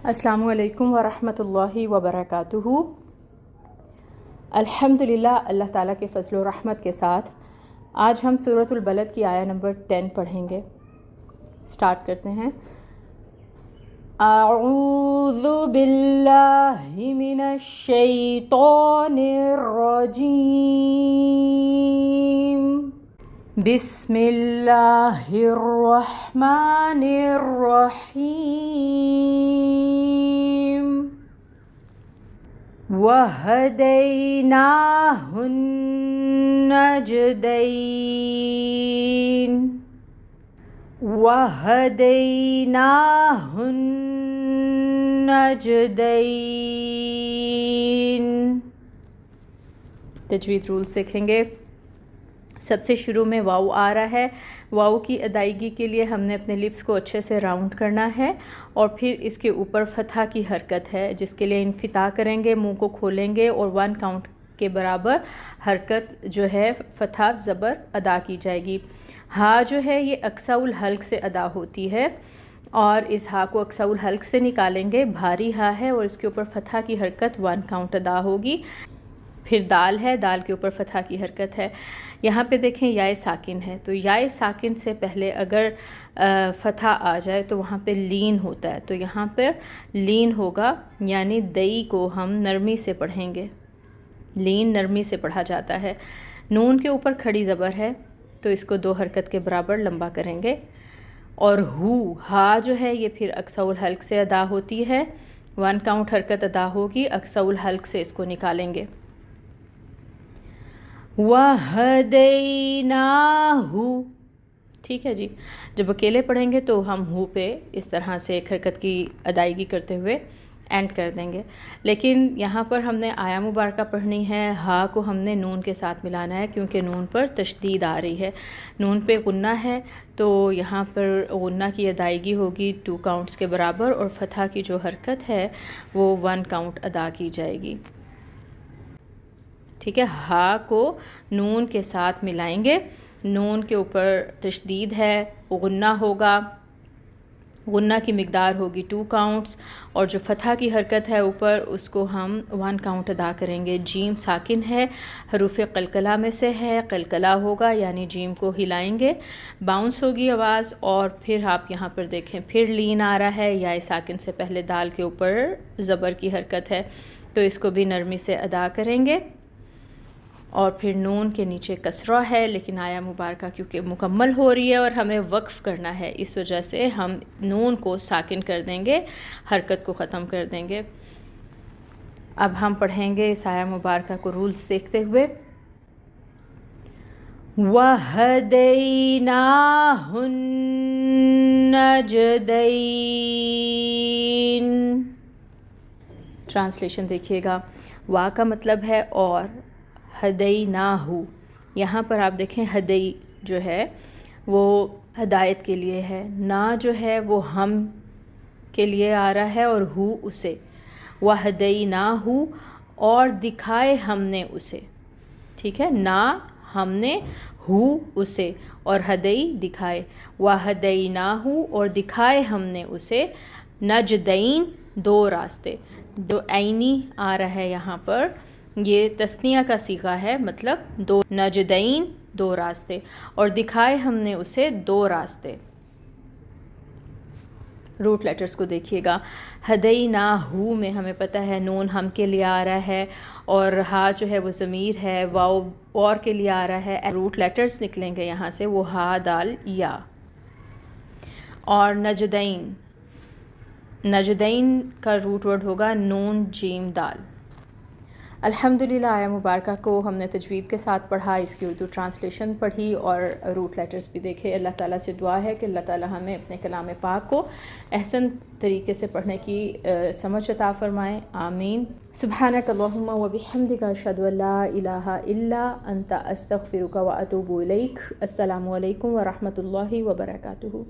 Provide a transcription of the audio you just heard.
السلام علیکم ورحمۃ اللہ وبرکاتہ۔ الحمدللہ، اللہ تعالیٰ کے فضل و رحمت کے ساتھ آج ہم سورۃ البلد کی آیہ نمبر 10 پڑھیں گے۔ سٹارٹ کرتے ہیں۔ اعوذ باللہ من الشیطان الرجیم، بسم اللہ الرحمن الرحیم، وَهَدَيْنَاهُ النَّجْدَيْنِ وَهَدَيْنَاهُ النَّجْدَيْنِ۔ تجوید رول سیکھیں گے۔ سب سے شروع میں واؤ آ رہا ہے۔ واؤ کی ادائیگی کے لیے ہم نے اپنے لپس کو اچھے سے راؤنڈ کرنا ہے، اور پھر اس کے اوپر فتح کی حرکت ہے، جس کے لیے انفتاح کریں گے، منہ کو کھولیں گے اور 1 کاؤنٹ کے برابر حرکت جو ہے فتح زبر ادا کی جائے گی۔ ہا جو ہے یہ اقصا الحلق سے ادا ہوتی ہے، اور اس ہا کو اقصا الحلق سے نکالیں گے۔ بھاری ہا ہے اور اس کے اوپر فتح کی حرکت 1 کاؤنٹ ادا ہوگی۔ پھر دال ہے، دال کے اوپر فتح کی حرکت ہے۔ یہاں پہ دیکھیں یائے ساکن ہے، تو یائے ساکن سے پہلے اگر فتح آ جائے تو وہاں پہ لین ہوتا ہے، تو یہاں پر لین ہوگا، یعنی دئی کو ہم نرمی سے پڑھیں گے۔ لین نرمی سے پڑھا جاتا ہے۔ نون کے اوپر کھڑی زبر ہے، تو اس کو 2 حرکت کے برابر لمبا کریں گے۔ اور ہا جو ہے یہ پھر اقصا الحلق سے ادا ہوتی ہے، 1 کاؤنٹ حرکت ادا ہوگی، اقصا الحلق سے اس کو نکالیں گے۔ وَهَدَيْنَاهُ، ٹھیک ہے جی۔ جب اکیلے پڑھیں گے تو ہم ہو پہ اس طرح سے ایک حرکت کی ادائیگی کرتے ہوئے اینڈ کر دیں گے، لیکن یہاں پر ہم نے آیا مبارکہ پڑھنی ہے۔ ہا کو ہم نے نون کے ساتھ ملانا ہے، کیونکہ نون پر تشدید آ رہی ہے، نون پہ غنہ ہے، تو یہاں پر غنہ کی ادائیگی ہوگی 2 کاؤنٹس کے برابر، اور فتح کی جو حرکت ہے وہ 1 کاؤنٹ ادا کی جائے گی، ٹھیک ہے۔ ہا کو نون کے ساتھ ملائیں گے، نون کے اوپر تشدید ہے، غنہ ہوگا، غنہ کی مقدار ہوگی 2 کاؤنٹس، اور جو فتح کی حرکت ہے اوپر اس کو ہم 1 کاؤنٹ ادا کریں گے۔ جیم ساکن ہے، حروف قلقلہ میں سے ہے، قلقلہ ہوگا یعنی جیم کو ہلائیں گے، باؤنس ہوگی آواز، اور پھر آپ یہاں پر دیکھیں پھر لین آ رہا ہے، یا ساکن سے پہلے دال کے اوپر زبر کی حرکت ہے، تو اس کو بھی نرمی سے ادا کریں گے۔ اور پھر نون کے نیچے کسرہ ہے، لیکن آیا مبارکہ کیونکہ مکمل ہو رہی ہے اور ہمیں وقف کرنا ہے، اس وجہ سے ہم نون کو ساکن کر دیں گے، حرکت کو ختم کر دیں گے۔ اب ہم پڑھیں گے اس آیا مبارکہ کو رولز دیکھتے ہوئے۔ وَهَدَيْنَاهُ النَّجْدَيْنِ، ٹرانسلیشن دیکھیے گا۔ وا کا مطلب ہے اور، ہدیناہو، یہاں پر آپ دیکھیں ہدئی جو ہے وہ ہدایت کے لیے ہے، نا جو ہے وہ ہم کے لیے آ رہا ہے، اور ہو اسے، وہدیناہو، اور دکھائے ہم نے اسے، ٹھیک ہے۔ نا ہم نے، ہو اسے، اور ہدئی دکھائے، وہدیناہو، اور دکھائے ہم نے اسے، نجدین 2 راستے، جو عینی آ رہا ہے یہاں پر، یہ تثنیہ کا صیغہ ہے، مطلب 2 نجدین 2 راستے، اور دکھائے ہم نے اسے 2 راستے۔ روٹ لیٹرز کو دیکھیے گا۔ ہدیناہو میں ہمیں پتہ ہے نون ہم کے لیے آ رہا ہے، اور ہا جو ہے وہ ضمیر ہے، واؤ اور کے لیے آ رہا ہے، روٹ لیٹرز نکلیں گے یہاں سے، وہ ہا دال یا۔ اور نجدین، نجدین کا روٹ ورڈ ہوگا نون جیم دال۔ الحمدللہ آیا مبارکہ کو ہم نے تجوید کے ساتھ پڑھا، اس کی اردو ٹرانسلیشن پڑھی اور روٹ لیٹرز بھی دیکھے۔ اللہ تعالیٰ سے دعا ہے کہ اللہ تعالیٰ ہمیں اپنے کلام پاک کو احسن طریقے سے پڑھنے کی سمجھ عطا فرمائیں، آمین۔ سبحانک اللہم و بحمدک، اشہد ان لا الہ الا انت، استغفرک و اتوب الیک۔ السلام علیکم ورحمۃ اللہ وبرکاتہ۔